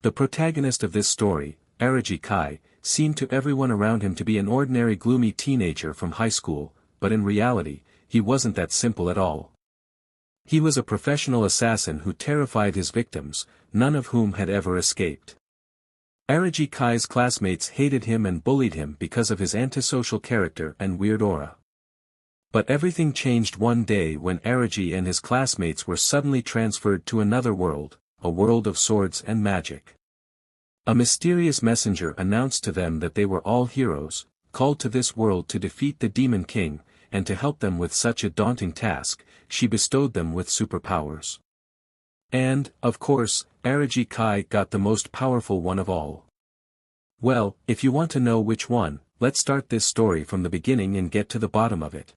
The protagonist of this story, Araji Kai, seemed to everyone around him to be an ordinary gloomy teenager from high school, but in reality, he wasn't that simple at all. He was a professional assassin who terrified his victims, none of whom had ever escaped. Araji Kai's classmates hated him and bullied him because of his antisocial character and weird aura. But everything changed one day when Araji and his classmates were suddenly transferred to another world, a world of swords and magic. A mysterious messenger announced to them that they were all heroes, called to this world to defeat the Demon King, and to help them with such a daunting task, she bestowed them with superpowers. And, of course, Araji Kai got the most powerful one of all. Well, if you want to know which one, let's start this story from the beginning and get to the bottom of it.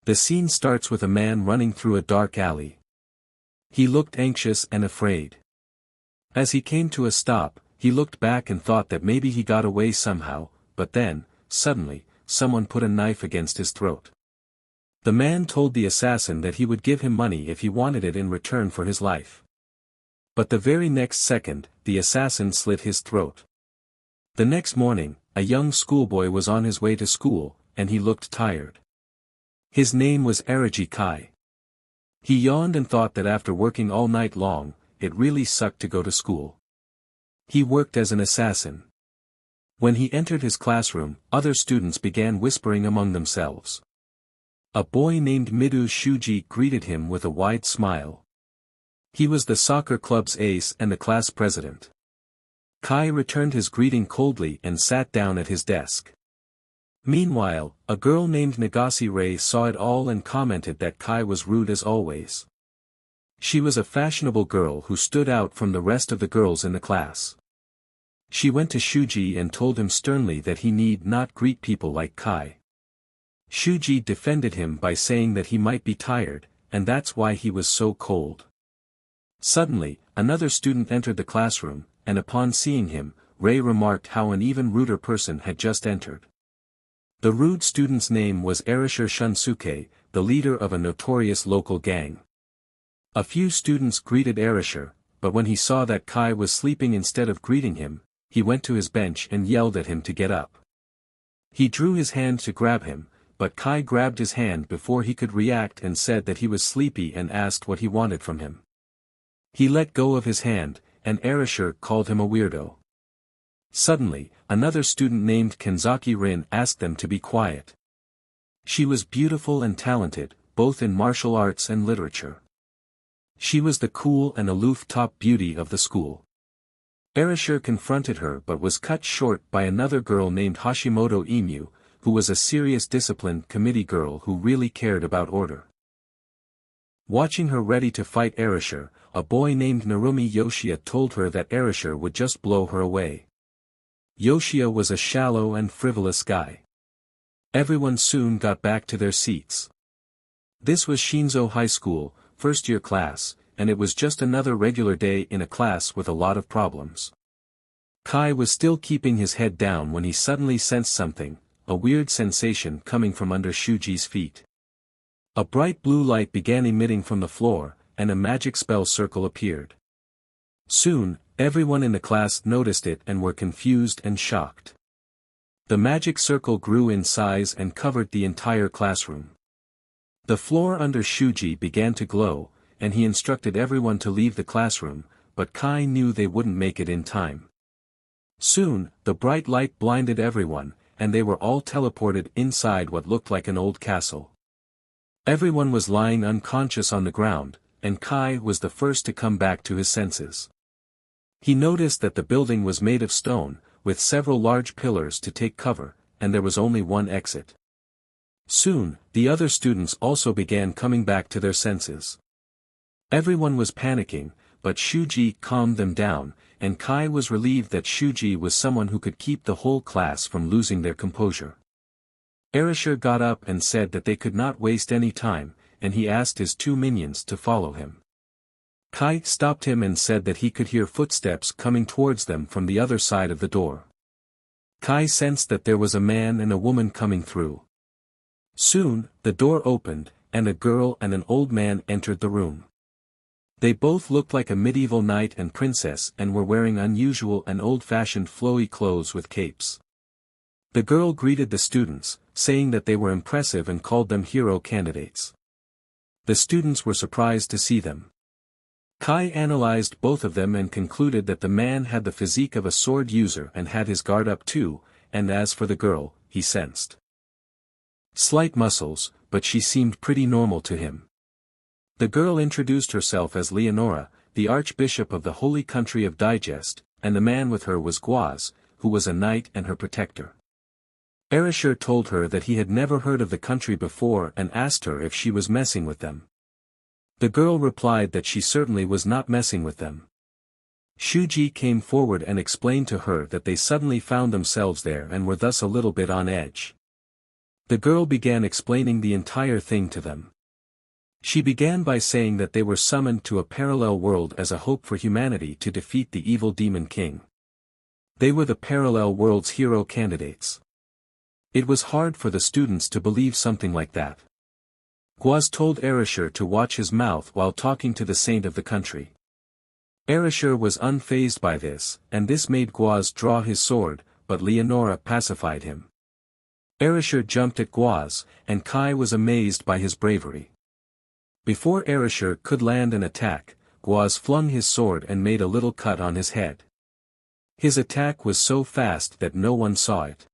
The scene starts with a man running through a dark alley. He looked anxious and afraid. As he came to a stop, he looked back and thought that maybe he got away somehow, but then, suddenly, someone put a knife against his throat. The man told the assassin that he would give him money if he wanted it in return for his life. But the very next second, the assassin slit his throat. The next morning, a young schoolboy was on his way to school, and he looked tired. His name was Araji Kai. He yawned and thought that after working all night long, it really sucked to go to school. He worked as an assassin. When he entered his classroom, other students began whispering among themselves. A boy named Midu Shuji greeted him with a wide smile. He was the soccer club's ace and the class president. Kai returned his greeting coldly and sat down at his desk. Meanwhile, a girl named Nagase Rei saw it all and commented that Kai was rude as always. She was a fashionable girl who stood out from the rest of the girls in the class. She went to Shuji and told him sternly that he need not greet people like Kai. Shuji defended him by saying that he might be tired, and that's why he was so cold. Suddenly, another student entered the classroom, and upon seeing him, Rei remarked how an even ruder person had just entered. The rude student's name was Erasure Shunsuke, the leader of a notorious local gang. A few students greeted Erasure, but when he saw that Kai was sleeping instead of greeting him, he went to his bench and yelled at him to get up. He drew his hand to grab him, but Kai grabbed his hand before he could react and said that he was sleepy and asked what he wanted from him. He let go of his hand, and Erasure called him a weirdo. Suddenly, another student named Kenzaki Rin asked them to be quiet. She was beautiful and talented, both in martial arts and literature. She was the cool and aloof top beauty of the school. Erasure confronted her but was cut short by another girl named Hashimoto Emu, who was a serious disciplined committee girl who really cared about order. Watching her ready to fight Erasure, a boy named Narumi Yoshia told her that Erasure would just blow her away. Yoshia was a shallow and frivolous guy. Everyone soon got back to their seats. This was Shinzo High School, first-year class, and it was just another regular day in a class with a lot of problems. Kai was still keeping his head down when he suddenly sensed something, a weird sensation coming from under Shuji's feet. A bright blue light began emitting from the floor, and a magic spell circle appeared. Soon, everyone in the class noticed it and were confused and shocked. The magic circle grew in size and covered the entire classroom. The floor under Shuji began to glow, and he instructed everyone to leave the classroom, but Kai knew they wouldn't make it in time. Soon, the bright light blinded everyone, and they were all teleported inside what looked like an old castle. Everyone was lying unconscious on the ground, and Kai was the first to come back to his senses. He noticed that the building was made of stone, with several large pillars to take cover, and there was only one exit. Soon, the other students also began coming back to their senses. Everyone was panicking, but Shuji calmed them down, and Kai was relieved that Shuji was someone who could keep the whole class from losing their composure. Erasure got up and said that they could not waste any time, and he asked his two minions to follow him. Kai stopped him and said that he could hear footsteps coming towards them from the other side of the door. Kai sensed that there was a man and a woman coming through. Soon, the door opened, and a girl and an old man entered the room. They both looked like a medieval knight and princess and were wearing unusual and old-fashioned flowy clothes with capes. The girl greeted the students, saying that they were impressive and called them hero candidates. The students were surprised to see them. Kai analyzed both of them and concluded that the man had the physique of a sword user and had his guard up too, and as for the girl, he sensed slight muscles, but she seemed pretty normal to him. The girl introduced herself as Leonora, the Archbishop of the Holy Country of Digest, and the man with her was Guaz, who was a knight and her protector. Erishur told her that he had never heard of the country before and asked her if she was messing with them. The girl replied that she certainly was not messing with them. Shuji came forward and explained to her that they suddenly found themselves there and were thus a little bit on edge. The girl began explaining the entire thing to them. She began by saying that they were summoned to a parallel world as a hope for humanity to defeat the evil demon king. They were the parallel world's hero candidates. It was hard for the students to believe something like that. Guaz told Erishur to watch his mouth while talking to the saint of the country. Erishur was unfazed by this, and this made Guaz draw his sword, but Leonora pacified him. Erishur jumped at Guaz, and Kai was amazed by his bravery. Before Erishur could land an attack, Guaz flung his sword and made a little cut on his head. His attack was so fast that no one saw it.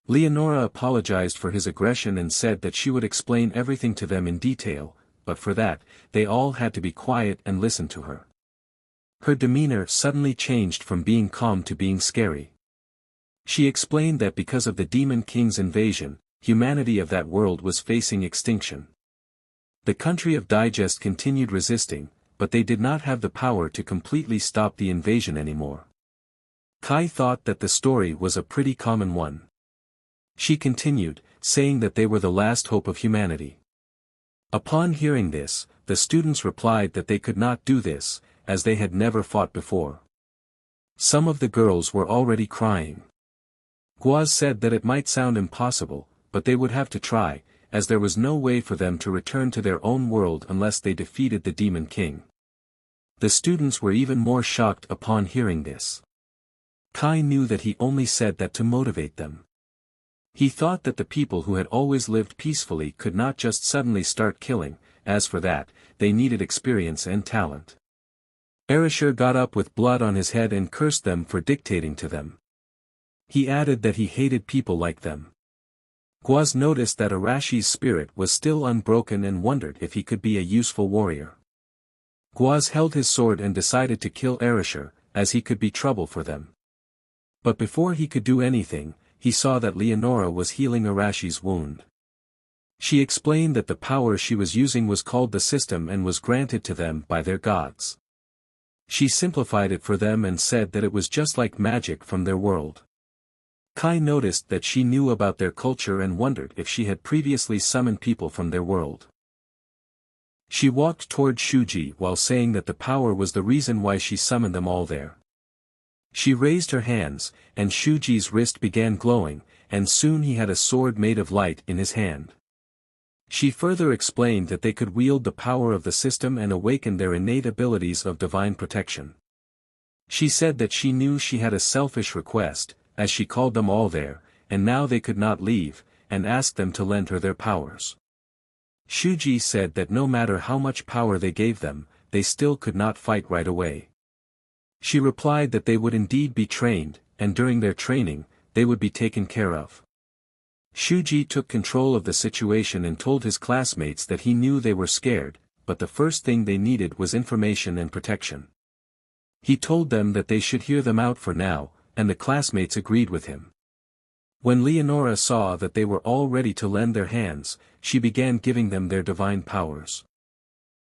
Leonora apologized for his aggression and said that she would explain everything to them in detail, but for that, they all had to be quiet and listen to her. Her demeanor suddenly changed from being calm to being scary. She explained that because of the Demon King's invasion, humanity of that world was facing extinction. The country of Digest continued resisting, but they did not have the power to completely stop the invasion anymore. Kai thought that the story was a pretty common one. She continued, saying that they were the last hope of humanity. Upon hearing this, the students replied that they could not do this, as they had never fought before. Some of the girls were already crying. Guaz said that it might sound impossible, but they would have to try, as there was no way for them to return to their own world unless they defeated the Demon King. The students were even more shocked upon hearing this. Kai knew that he only said that to motivate them. He thought that the people who had always lived peacefully could not just suddenly start killing, as for that, they needed experience and talent. Erishur got up with blood on his head and cursed them for dictating to them. He added that he hated people like them. Guaz noticed that Arashi's spirit was still unbroken and wondered if he could be a useful warrior. Guaz held his sword and decided to kill Erishur, as he could be trouble for them. But before he could do anything, he saw that Leonora was healing Arashi's wound. She explained that the power she was using was called the system and was granted to them by their gods. She simplified it for them and said that it was just like magic from their world. Kai noticed that she knew about their culture and wondered if she had previously summoned people from their world. She walked toward Shuji while saying that the power was the reason why she summoned them all there. She raised her hands, and Shuji's wrist began glowing, and soon he had a sword made of light in his hand. She further explained that they could wield the power of the system and awaken their innate abilities of divine protection. She said that she knew she had a selfish request, as she called them all there, and now they could not leave, and asked them to lend her their powers. Shuji said that no matter how much power they gave them, they still could not fight right away. She replied that they would indeed be trained, and during their training, they would be taken care of. Shuji took control of the situation and told his classmates that he knew they were scared, but the first thing they needed was information and protection. He told them that they should hear them out for now, and the classmates agreed with him. When Leonora saw that they were all ready to lend their hands, she began giving them their divine powers.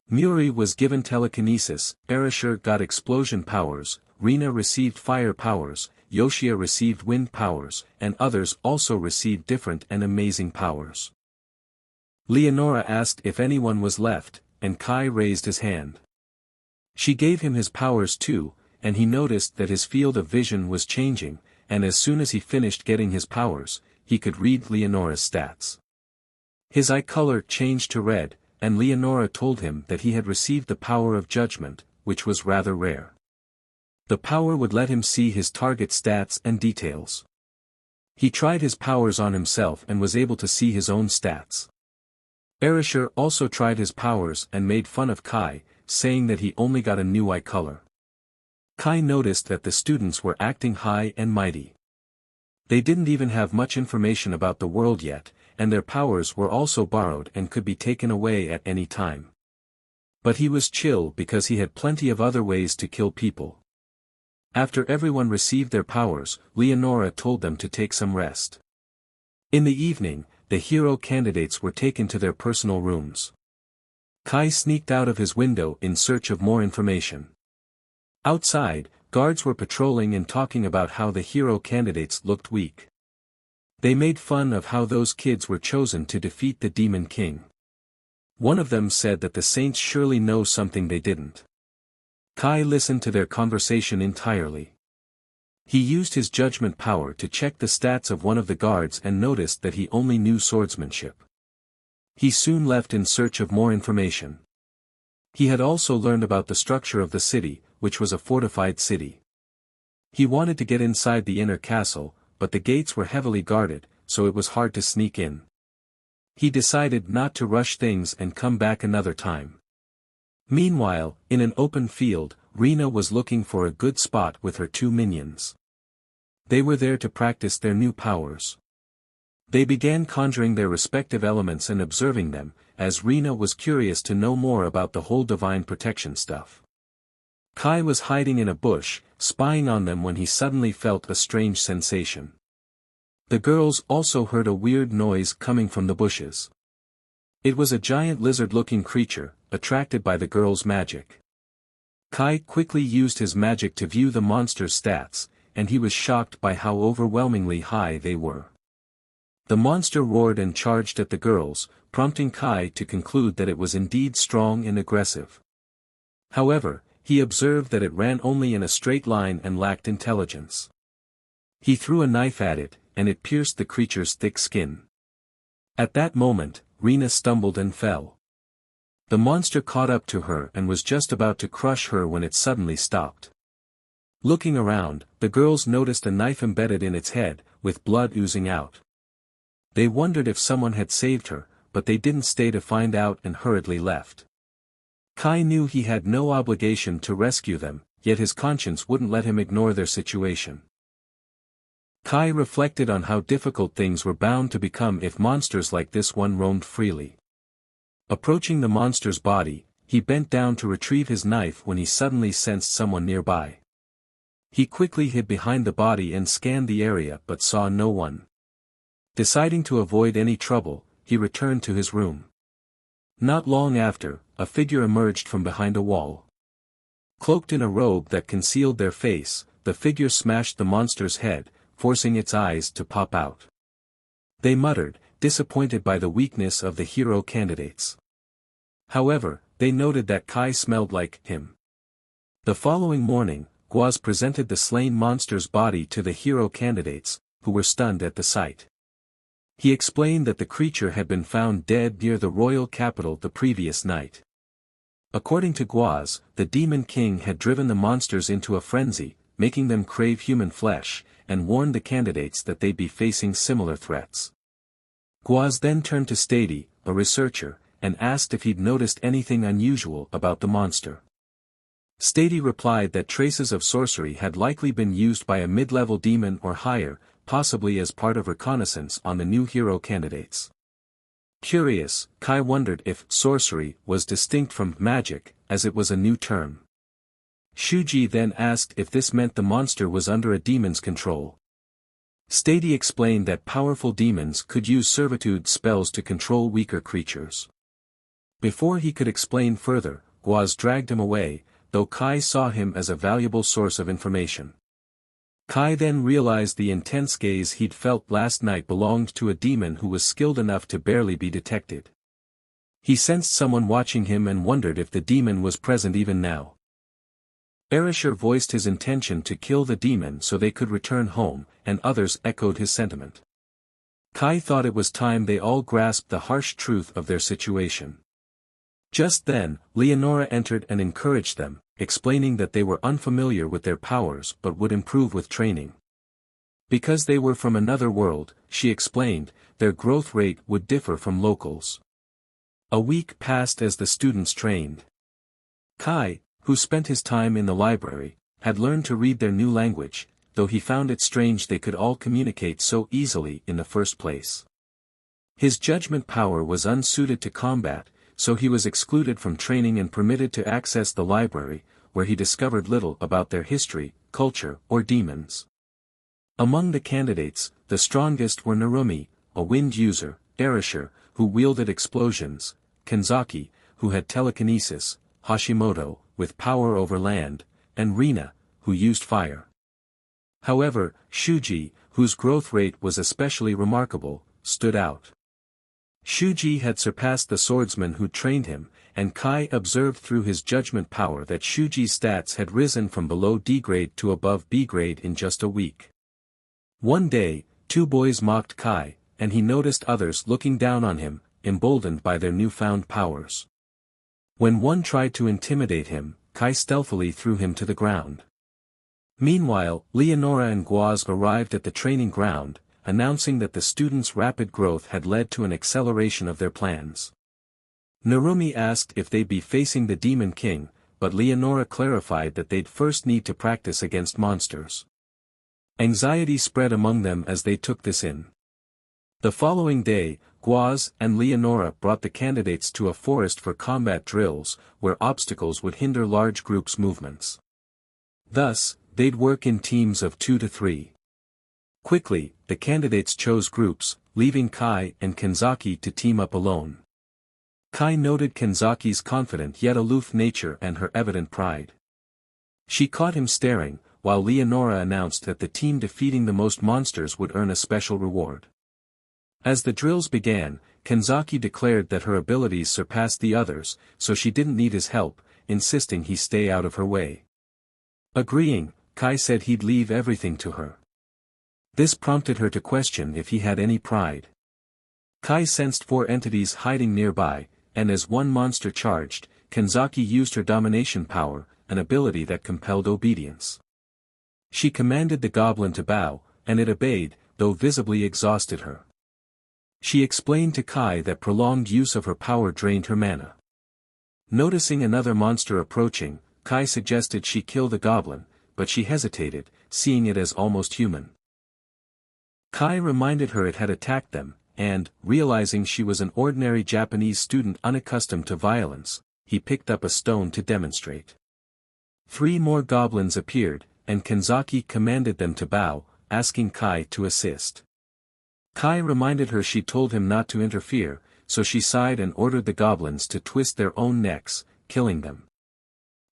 Muri was given telekinesis, Erishur got explosion powers, Rina received fire powers, Yoshia received wind powers, and others also received different and amazing powers. Leonora asked if anyone was left, and Kai raised his hand. She gave him his powers too, and he noticed that his field of vision was changing, and as soon as he finished getting his powers, he could read Leonora's stats. His eye color changed to red, and Leonora told him that he had received the power of judgment, which was rather rare. The power would let him see his target stats and details. He tried his powers on himself and was able to see his own stats. Erasure also tried his powers and made fun of Kai, saying that he only got a new eye color. Kai noticed that the students were acting high and mighty. They didn't even have much information about the world yet, and their powers were also borrowed and could be taken away at any time. But he was chill because he had plenty of other ways to kill people. After everyone received their powers, Leonora told them to take some rest. In the evening, the hero candidates were taken to their personal rooms. Kai sneaked out of his window in search of more information. Outside, guards were patrolling and talking about how the hero candidates looked weak. They made fun of how those kids were chosen to defeat the Demon King. One of them said that the saints surely know something they didn't. Kai listened to their conversation entirely. He used his judgment power to check the stats of one of the guards and noticed that he only knew swordsmanship. He soon left in search of more information. He had also learned about the structure of the city, which was a fortified city. He wanted to get inside the inner castle, but the gates were heavily guarded, so it was hard to sneak in. He decided not to rush things and come back another time. Meanwhile, in an open field, Rina was looking for a good spot with her two minions. They were there to practice their new powers. They began conjuring their respective elements and observing them, as Rina was curious to know more about the whole divine protection stuff. Kai was hiding in a bush, spying on them when he suddenly felt a strange sensation. The girls also heard a weird noise coming from the bushes. It was a giant lizard-looking creature, attracted by the girls' magic. Kai quickly used his magic to view the monster's stats, and he was shocked by how overwhelmingly high they were. The monster roared and charged at the girls, prompting Kai to conclude that it was indeed strong and aggressive. However, he observed that it ran only in a straight line and lacked intelligence. He threw a knife at it, and it pierced the creature's thick skin. At that moment, Rina stumbled and fell. The monster caught up to her and was just about to crush her when it suddenly stopped. Looking around, the girls noticed a knife embedded in its head, with blood oozing out. They wondered if someone had saved her, but they didn't stay to find out and hurriedly left. Kai knew he had no obligation to rescue them, yet his conscience wouldn't let him ignore their situation. Kai reflected on how difficult things were bound to become if monsters like this one roamed freely. Approaching the monster's body, he bent down to retrieve his knife when he suddenly sensed someone nearby. He quickly hid behind the body and scanned the area but saw no one. Deciding to avoid any trouble, he returned to his room. Not long after, a figure emerged from behind a wall. Cloaked in a robe that concealed their face, the figure smashed the monster's head, forcing its eyes to pop out. They muttered, disappointed by the weakness of the hero candidates. However, they noted that Kai smelled like him. The following morning, Guaz presented the slain monster's body to the hero candidates, who were stunned at the sight. He explained that the creature had been found dead near the royal capital the previous night. According to Guaz, the Demon King had driven the monsters into a frenzy, making them crave human flesh, and warned the candidates that they'd be facing similar threats. Guaz then turned to Stady, a researcher, and asked if he'd noticed anything unusual about the monster. Stady replied that traces of sorcery had likely been used by a mid-level demon or higher, possibly as part of reconnaissance on the new hero candidates. Curious, Kai wondered if sorcery was distinct from magic, as it was a new term. Shuji then asked if this meant the monster was under a demon's control. Stady explained that powerful demons could use servitude spells to control weaker creatures. Before he could explain further, Guaz dragged him away, though Kai saw him as a valuable source of information. Kai then realized the intense gaze he'd felt last night belonged to a demon who was skilled enough to barely be detected. He sensed someone watching him and wondered if the demon was present even now. Erasure voiced his intention to kill the demon so they could return home, and others echoed his sentiment. Kai thought it was time they all grasped the harsh truth of their situation. Just then, Leonora entered and encouraged them, explaining that they were unfamiliar with their powers but would improve with training. Because they were from another world, she explained, their growth rate would differ from locals. A week passed as the students trained. Kai, who spent his time in the library, had learned to read their new language, though he found it strange they could all communicate so easily in the first place. His judgment power was unsuited to combat, so he was excluded from training and permitted to access the library, where he discovered little about their history, culture, or demons. Among the candidates, the strongest were Narumi, a wind user, Arisher, who wielded explosions, Kanzaki, who had telekinesis, Hashimoto, with power over land, and Rina, who used fire. However, Shuji, whose growth rate was especially remarkable, stood out. Shuji had surpassed the swordsman who trained him, and Kai observed through his judgment power that Shuji's stats had risen from below D grade to above B grade in just a week. One day, two boys mocked Kai, and he noticed others looking down on him, emboldened by their newfound powers. When one tried to intimidate him, Kai stealthily threw him to the ground. Meanwhile, Leonora and Guaz arrived at the training ground, announcing that the students' rapid growth had led to an acceleration of their plans. Narumi asked if they'd be facing the Demon King, but Leonora clarified that they'd first need to practice against monsters. Anxiety spread among them as they took this in. The following day, Guaz and Leonora brought the candidates to a forest for combat drills, where obstacles would hinder large groups' movements. Thus, they'd work in teams of 2 to 3. Quickly, the candidates chose groups, leaving Kai and Kanzaki to team up alone. Kai noted Kanzaki's confident yet aloof nature and her evident pride. She caught him staring, while Leonora announced that the team defeating the most monsters would earn a special reward. As the drills began, Kanzaki declared that her abilities surpassed the others, so she didn't need his help, insisting he stay out of her way. Agreeing, Kai said he'd leave everything to her. This prompted her to question if he had any pride. Kai sensed 4 entities hiding nearby, and as one monster charged, Kanzaki used her domination power, an ability that compelled obedience. She commanded the goblin to bow, and it obeyed, though visibly exhausted her. She explained to Kai that prolonged use of her power drained her mana. Noticing another monster approaching, Kai suggested she kill the goblin, but she hesitated, seeing it as almost human. Kai reminded her it had attacked them, and, realizing she was an ordinary Japanese student unaccustomed to violence, he picked up a stone to demonstrate. 3 more goblins appeared, and Kanzaki commanded them to bow, asking Kai to assist. Kai reminded her she told him not to interfere, so she sighed and ordered the goblins to twist their own necks, killing them.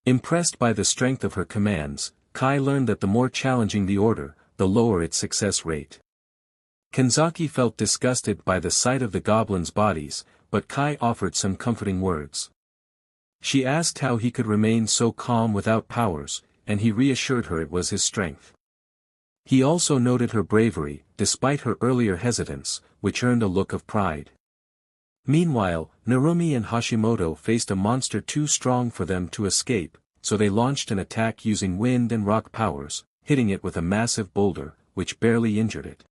Impressed by the strength of her commands, Kai learned that the more challenging the order, the lower its success rate. Kanzaki felt disgusted by the sight of the goblins' bodies, but Kai offered some comforting words. She asked how he could remain so calm without powers, and he reassured her it was his strength. He also noted her bravery, despite her earlier hesitance, which earned a look of pride. Meanwhile, Narumi and Hashimoto faced a monster too strong for them to escape, so they launched an attack using wind and rock powers, hitting it with a massive boulder, which barely injured it.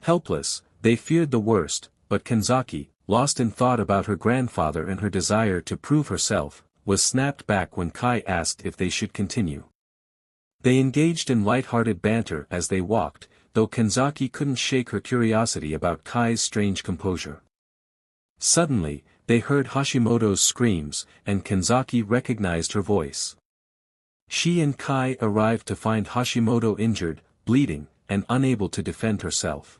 Helpless, they feared the worst, but Kanzaki, lost in thought about her grandfather and her desire to prove herself, was snapped back when Kai asked if they should continue. They engaged in light-hearted banter as they walked, though Kanzaki couldn't shake her curiosity about Kai's strange composure. Suddenly, they heard Hashimoto's screams, and Kanzaki recognized her voice. She and Kai arrived to find Hashimoto injured, bleeding, and unable to defend herself.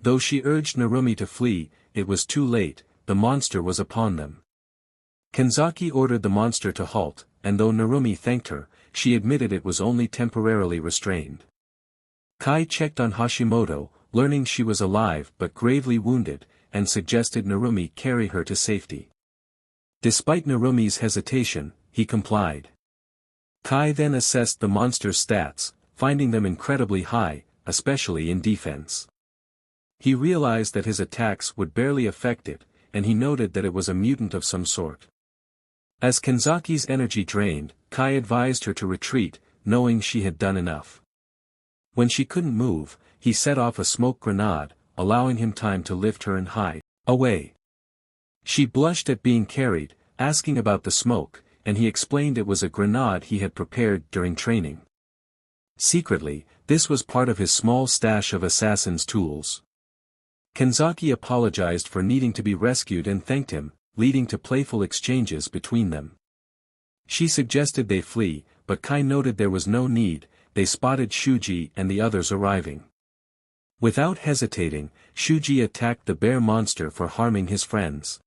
Though she urged Narumi to flee, it was too late, the monster was upon them. Kanzaki ordered the monster to halt, and though Narumi thanked her, she admitted it was only temporarily restrained. Kai checked on Hashimoto, learning she was alive but gravely wounded, and suggested Narumi carry her to safety. Despite Narumi's hesitation, he complied. Kai then assessed the monster's stats, finding them incredibly high, especially in defense. He realized that his attacks would barely affect it, and he noted that it was a mutant of some sort. As Kenzaki's energy drained, Kai advised her to retreat, knowing she had done enough. When she couldn't move, he set off a smoke grenade, allowing him time to lift her and hide away. She blushed at being carried, asking about the smoke, and he explained it was a grenade he had prepared during training. Secretly, this was part of his small stash of assassin's tools. Kenzaki apologized for needing to be rescued and thanked him, leading to playful exchanges between them. She suggested they flee, but Kai noted there was no need. They spotted Shuji and the others arriving. Without hesitating, Shuji attacked the bear monster for harming his friends.